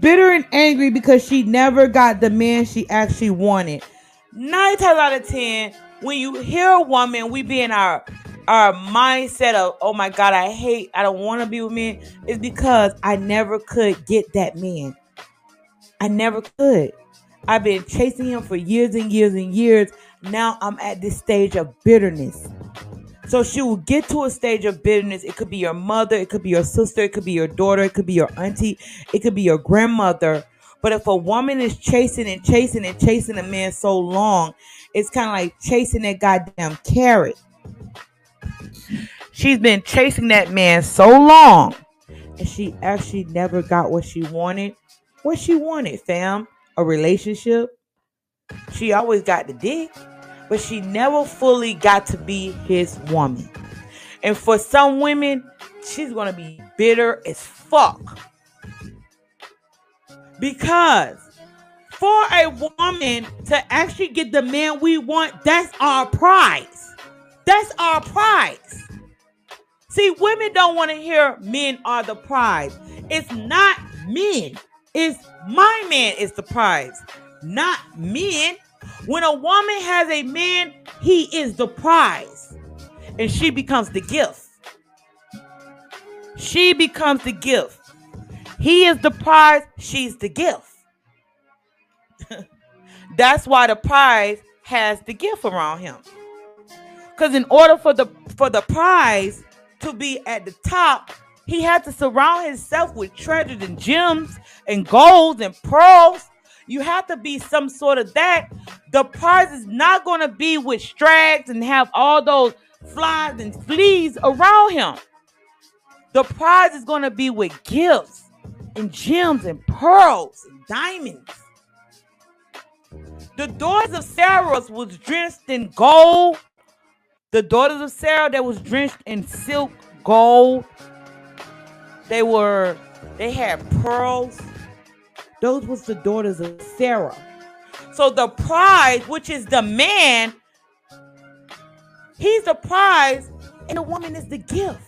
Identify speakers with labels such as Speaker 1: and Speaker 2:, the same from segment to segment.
Speaker 1: bitter and angry because she never got the man she actually wanted. 9 times out of 10, when you hear a woman, we be in our mindset of, oh my God, I don't want to be with men. It's because I never could get that man. I never could. I've been chasing him for years and years and years. Now I'm at this stage of bitterness. So she will get to a stage of bitterness. It could be your mother, it could be your sister, it could be your daughter, it could be your auntie, it could be your grandmother. But if a woman is chasing and chasing and chasing a man so long, it's kind of like chasing that goddamn carrot. She's been chasing that man so long, and she actually never got what she wanted. What she wanted, fam? A relationship. She always got the dick, but she never fully got to be his woman. And for some women, she's going to be bitter as fuck. Because for a woman to actually get the man we want, that's our prize. That's our prize. See, women don't want to hear men are the prize. It's not men. It's my man is the prize, not men. When a woman has a man, he is the prize. And she becomes the gift. She becomes the gift. He is the prize, she's the gift. That's why the prize has the gift around him. Because in order for the prize to be at the top, he had to surround himself with treasures and gems and golds and pearls. You have to be some sort of that. The prize is not going to be with strags and have all those flies and fleas around him. The prize is going to be with gifts and gems and pearls and diamonds. The daughters of Sarah was drenched in gold. The daughters of Sarah that was drenched in silk, gold. They had pearls. Those was the daughters of Sarah. So the prize, which is the man, he's the prize, and the woman is the gift.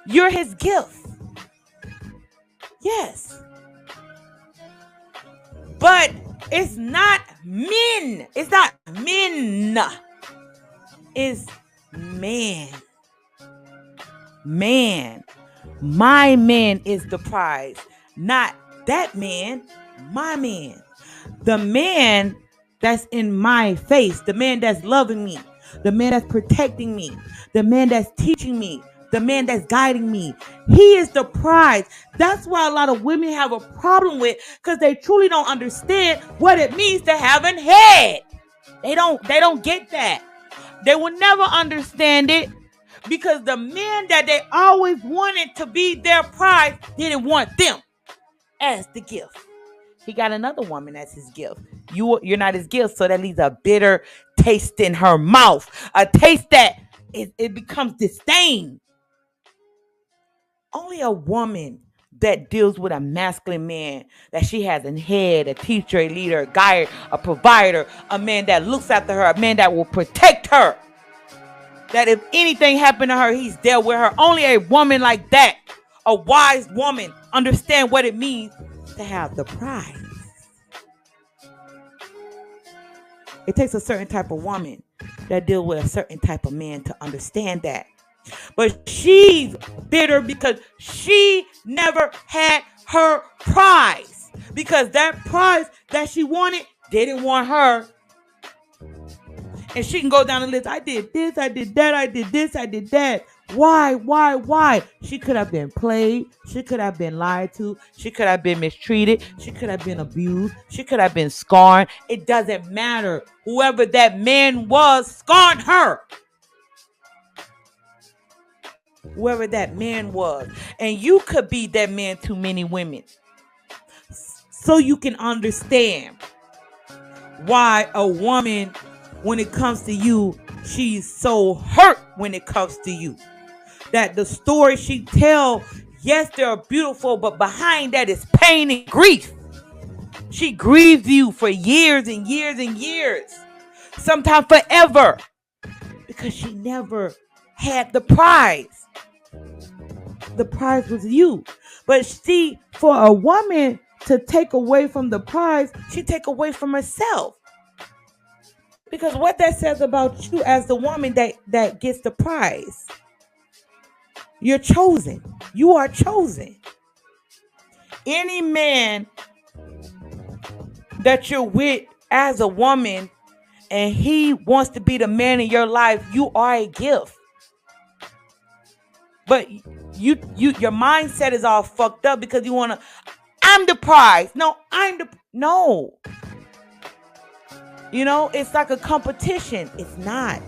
Speaker 1: You're his gift. Yes. But it's not men. It's not men. It's man. Man. My man is the prize. Not that man. My man. The man that's in my face. The man that's loving me. The man that's protecting me. The man that's teaching me. The man that's guiding me. He is the prize. That's why a lot of women have a problem with, because they truly don't understand what it means to have a head. They don't get that. They will never understand it because the men that they always wanted to be their prize didn't want them as the gift. He got another woman as his gift. You're not his gift, so that leaves a bitter taste in her mouth. A taste that it becomes disdain. Only a woman that deals with a masculine man, that she has a head, a teacher, a leader, a guide, a provider, a man that looks after her, a man that will protect her. That if anything happened to her, he's there with her. Only a woman like that, a wise woman, understand what it means to have the prize. It takes a certain type of woman that deals with a certain type of man to understand that. But she's bitter because she never had her prize. Because that prize that she wanted didn't want her. And she can go down the list. I did this, I did that, I did this, I did that. Why? She could have been played. She could have been lied to. She could have been mistreated. She could have been abused. She could have been scorned. It doesn't matter. Whoever that man was scorned her. Whoever that man was. And you could be that man to many women. So you can understand why a woman, when it comes to you, she's so hurt when it comes to you. That the story she tell, yes, they're beautiful, but behind that is pain and grief. She grieved you for years and years and years. Sometimes forever. Because she never had the prize. The prize was you. But see, for a woman to take away from the prize, she take away from herself. Because what that says about you as the woman that gets the prize, you're chosen. You are chosen. Any man that you're with as a woman and he wants to be the man in your life, you are a gift. But your mindset is all fucked up because you want to, I'm the prize. No. You know, it's like a competition. It's not.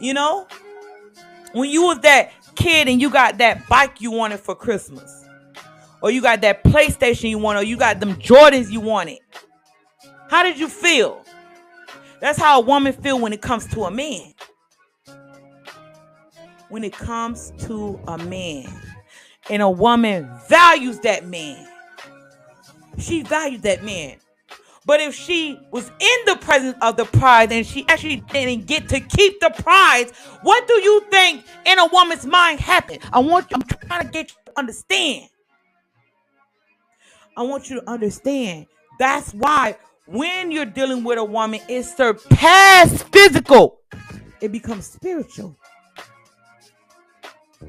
Speaker 1: You know, when you was that kid and you got that bike you wanted for Christmas, or you got that PlayStation you wanted, or you got them Jordans you wanted, how did you feel? That's how a woman feel when it comes to a man. When it comes to a man, and a woman values that man, she values that man. But if she was in the presence of the prize and she actually didn't get to keep the prize, what do you think in a woman's mind happened? I'm trying to get you to understand. I want you to understand. That's why when you're dealing with a woman, it surpasses physical. It becomes spiritual.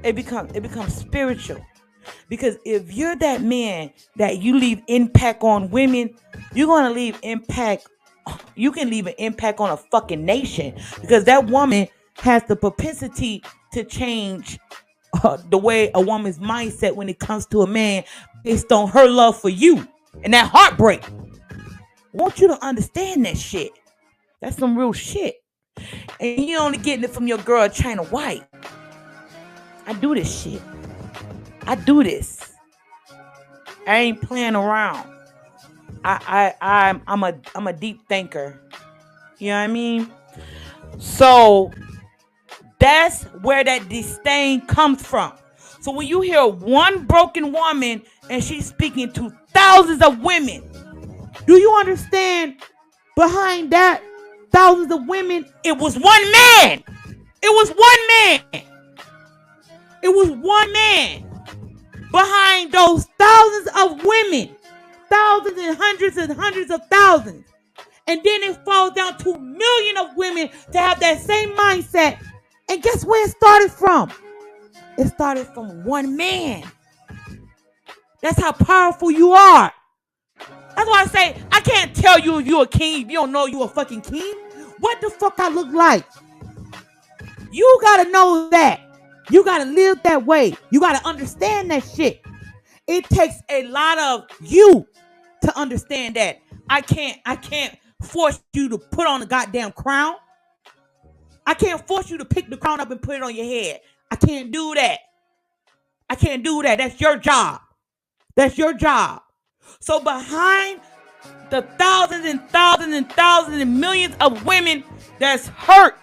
Speaker 1: It becomes spiritual. Because if you're that man that you leave impact on women, you're going to leave impact. You can leave an impact on a fucking nation. Because that woman has the propensity to change the way a woman's mindset when it comes to a man based on her love for you. And that heartbreak. I want you to understand that shit. That's some real shit. And you're only getting it from your girl China White. I do this shit. I do this. I ain't playing around. I'm a deep thinker. You know what I mean? So that's where that disdain comes from. So when you hear one broken woman and she's speaking to thousands of women, do you understand behind that thousands of women, it was one man. It was one man. It was one man behind those thousands of women. Thousands and hundreds of thousands. And then it falls down to millions of women to have that same mindset. And guess where it started from? It started from one man. That's how powerful you are. That's why I say, I can't tell you if you're a king if you don't know you're a fucking king. What the fuck I look like? You gotta know that. You gotta live that way. You gotta understand that shit. It takes a lot of you to understand that. I can't force you to put on the goddamn crown. I can't force you to pick the crown up and put it on your head. I can't do that. I can't do that. That's your job. That's your job. So behind the thousands and thousands and thousands and millions of women that's hurt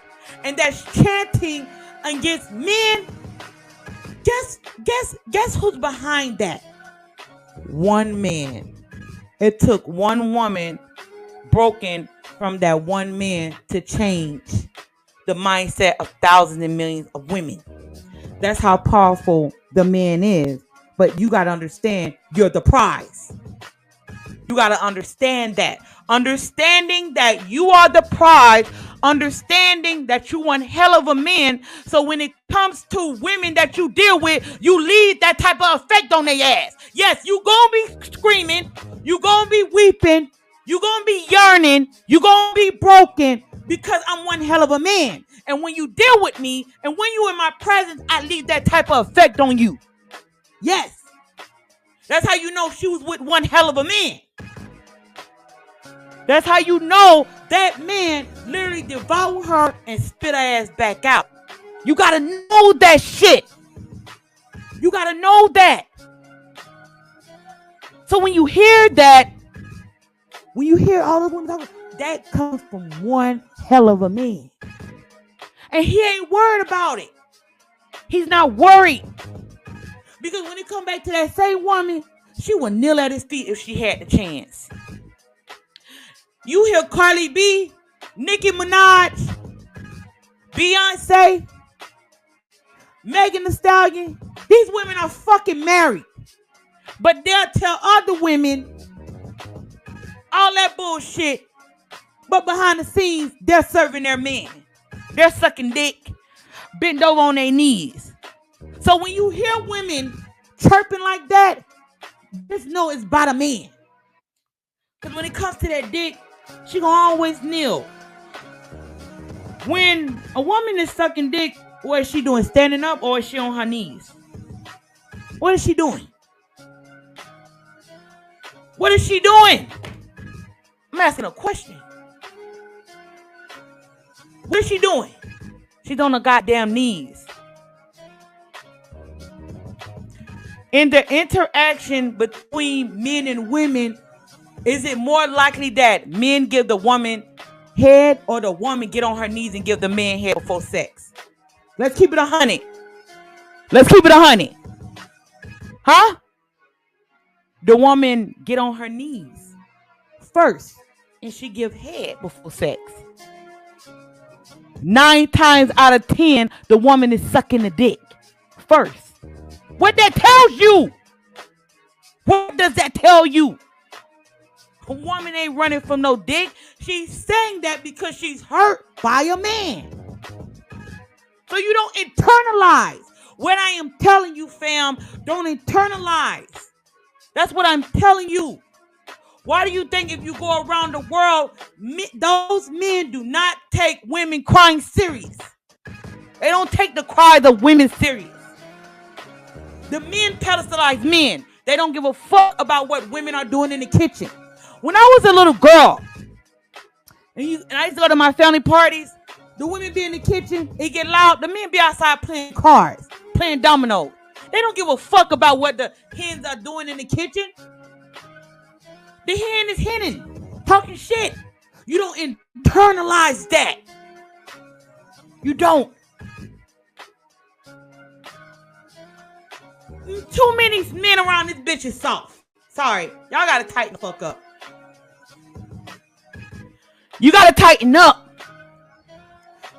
Speaker 1: and that's chanting against men, guess who's behind that? One man. It took one woman broken from that one man to change the mindset of thousands and millions of women. That's how powerful the man is. But you got to understand, you're the prize. You got to understand that. Understanding that you are the prize. Understanding that you one hell of a man. So when it comes to women that you deal with, you leave that type of effect on their ass. Yes, you gonna be screaming. You gonna be weeping. You gonna be yearning. You gonna be broken because I'm one hell of a man. And when you deal with me and when you in my presence, I leave that type of effect on you. Yes. That's how you know she was with one hell of a man. That's how you know that man literally devoured her and spit her ass back out. You gotta know that shit. You gotta know that. So when you hear that, when you hear all the women talking, that comes from one hell of a man. And he ain't worried about it. He's not worried. Because when it come back to that same woman, she would kneel at his feet if she had the chance. You hear Cardi B, Nicki Minaj, Beyonce, Megan Thee Stallion, These women are fucking married. But they'll tell other women all that bullshit. But behind the scenes, they're serving their men. They're sucking dick, bent over on their knees. So when you hear women chirping like that, just know it's by the man. Because when it comes to that dick, she gonna always kneel. When a woman is sucking dick, what is she doing? Standing up or is she on her knees? What is she doing? What is she doing? I'm asking a question. What is she doing? She's on her goddamn knees. In the interaction between men and women, is it more likely that men give the woman head or the woman get on her knees and give the man head before sex? Let's keep it 100. Let's keep it 100. Huh? The woman get on her knees first and she give head before sex. 9 times out of 10, the woman is sucking the dick first. What that tells you? What does that tell you? A woman ain't running from no dick. She's saying that because she's hurt by a man. So you don't internalize. What I am telling you, fam, don't internalize. That's what I'm telling you. Why do you think if you go around the world, those men do not take women crying serious? They don't take the cries of women serious. The men pedestalize men. They don't give a fuck about what women are doing in the kitchen. When I was a little girl, and I used to go to my family parties, the women be in the kitchen, it get loud. The men be outside playing cards, playing dominoes. They don't give a fuck about what the hens are doing in the kitchen. The hen is henning, talking shit. You don't internalize that. You don't. Too many men around this bitch is soft. Sorry. Y'all gotta tighten the fuck up. You gotta tighten up.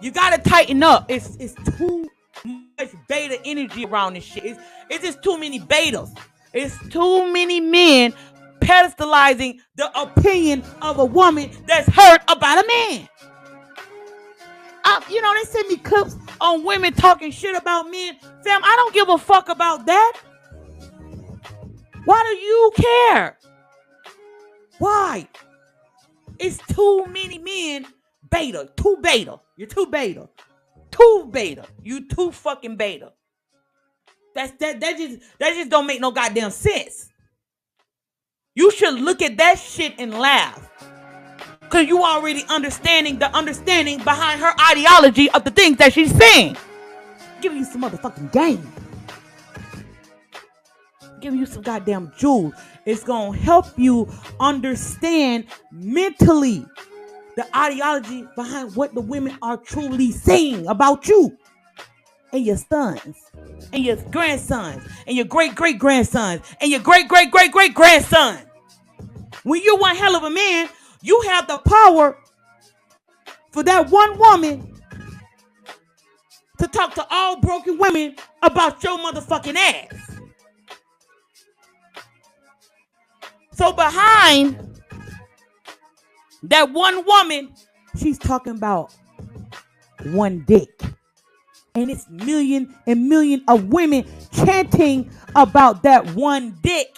Speaker 1: You gotta tighten up. It's too much beta energy around this shit. It's just too many betas. It's too many men pedestalizing the opinion of a woman that's hurt about a man. They send me clips on women talking shit about men. Fam, I don't give a fuck about that. Why do you care? Why? It's too many men beta. Too beta. You're too beta. Too beta. You too fucking beta. That just don't make no goddamn sense. You should look at that shit and laugh. Because you already understanding behind her ideology of the things that she's saying. Giving you some motherfucking game. Giving you some goddamn jewels. It's going to help you understand mentally the ideology behind what the women are truly saying about you. And your sons. And your grandsons. And your great-great-grandsons. And your great-great-great-great-grandson. When you're one hell of a man, you have the power for that one woman to talk to all broken women about your motherfucking ass. So behind that one woman, she's talking about one dick. And it's million and million of women chanting about that one dick.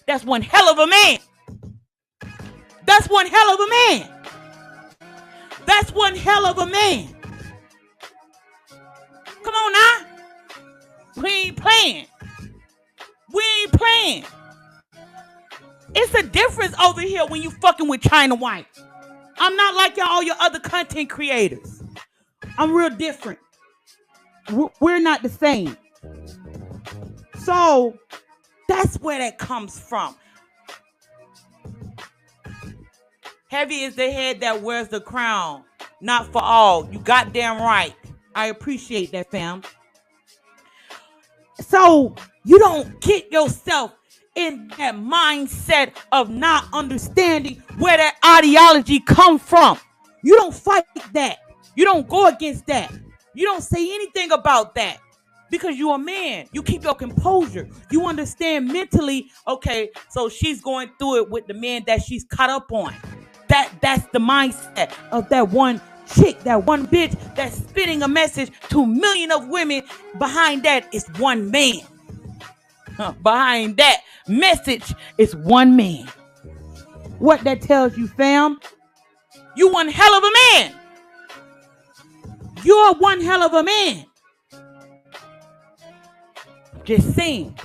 Speaker 1: That's one hell of a man. That's one hell of a man. That's one hell of a man. Come on now. We ain't playing. We ain't playing. It's a difference over here when you fucking with China White. I'm not like all your other content creators. I'm real different. We're not the same. So that's where that comes from. Heavy is the head that wears the crown. Not for all. You goddamn right. I appreciate that, fam. So you don't get yourself in that mindset of not understanding where that ideology comes from. You don't fight that. You don't go against that. You don't say anything about that. because you're a man. You keep your composure. You understand mentally, okay, so she's going through it with the man that she's caught up on. That's the mindset of that one chick, that one bitch that's spitting a message to millions of women. Behind that is one man. Behind that message is one man. What that tells you, fam? You one hell of a man. You're one hell of a man. Just saying.